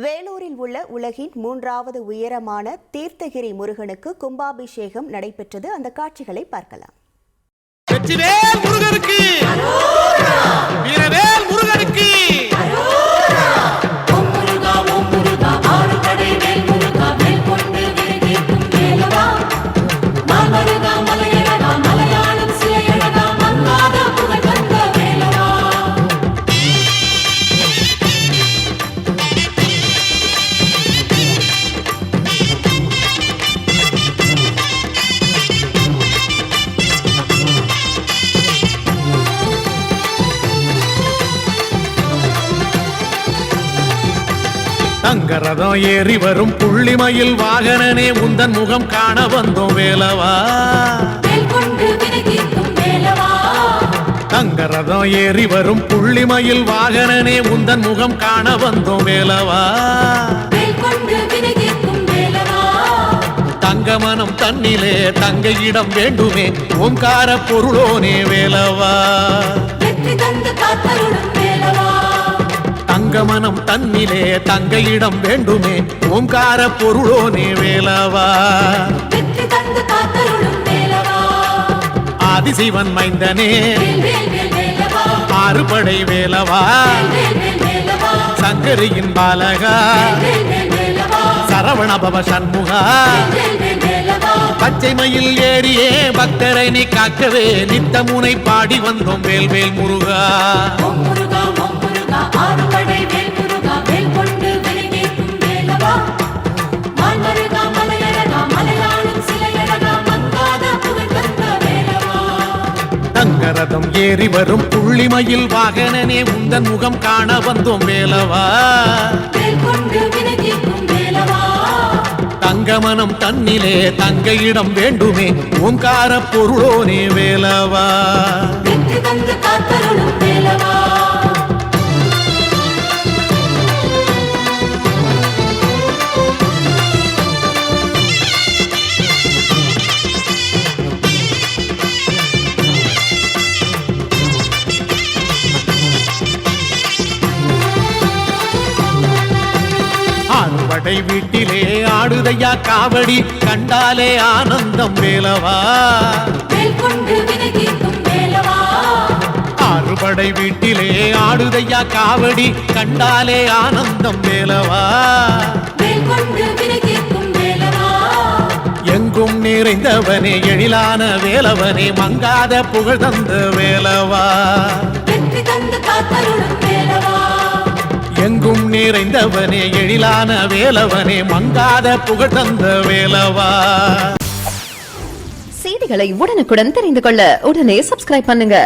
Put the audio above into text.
வேலூரில் உள்ள உலகின் 3வது உயரமான தீர்த்தகிரி முருகனுக்கு கும்பாபிஷேகம் நடைபெற்றது. அந்த காட்சிகளை பார்க்கலாம். தங்கரதம் ஏறி வரும் புள்ளிமயில் வாகனனே உந்தன் முகம் காண வந்தோம் வேலவா. தங்கரதம் ஏறி வரும் புள்ளிமயில் வாகனனே உந்தன் முகம் காண வந்தோம் வேலவா. தங்கமனம் தன்னிலே தங்க இடம் வேண்டுமே ஓங்கார பொருளோனே வேலவா. தங்கமனம் தன்னிலே தங்க இடம் வேண்டுமே ஓங்கார பொருளோனே வேலவா. ஆதிசிவன் மைந்தனே ஆறுபடை வேலவா. சங்கரியின் பாலகா சரவணபவ சண்முகா. பச்சை மயில் ஏறியே பக்தரை நீ காக்கவே நித்தமுனை பாடி வந்தோம் வேல்வேல் முருகா. தங்கரதம் ஏறி வரும் புள்ளிமயில் வாகனனே உந்தன் முகம் காண வந்தோம் வேலவா. தங்கமனம் தன்னிலே தங்க இடம் வேண்டுமே ஓங்கார பொருளோனே வேலவா. ஆறுபடை வீட்டிலே ஆடுதையா காவடி கண்டாலே ஆனந்தம் வேலவா. ஆறுபடை வீட்டிலே ஆடுதையா காவடி கண்டாலே ஆனந்தம் வேலவா. எங்கும் நிறைந்தவனே எழிலான வேலவனே மங்காத புகழ் தந்த வேலவா. எங்கும் நிறைந்தவனே எழிலான வேலவனே மங்காத புகழ் தந்த வேலவா. செய்திகளை உடனுக்குடன் தெரிந்து கொள்ள உடனே சப்ஸ்கிரைப் பண்ணுங்க.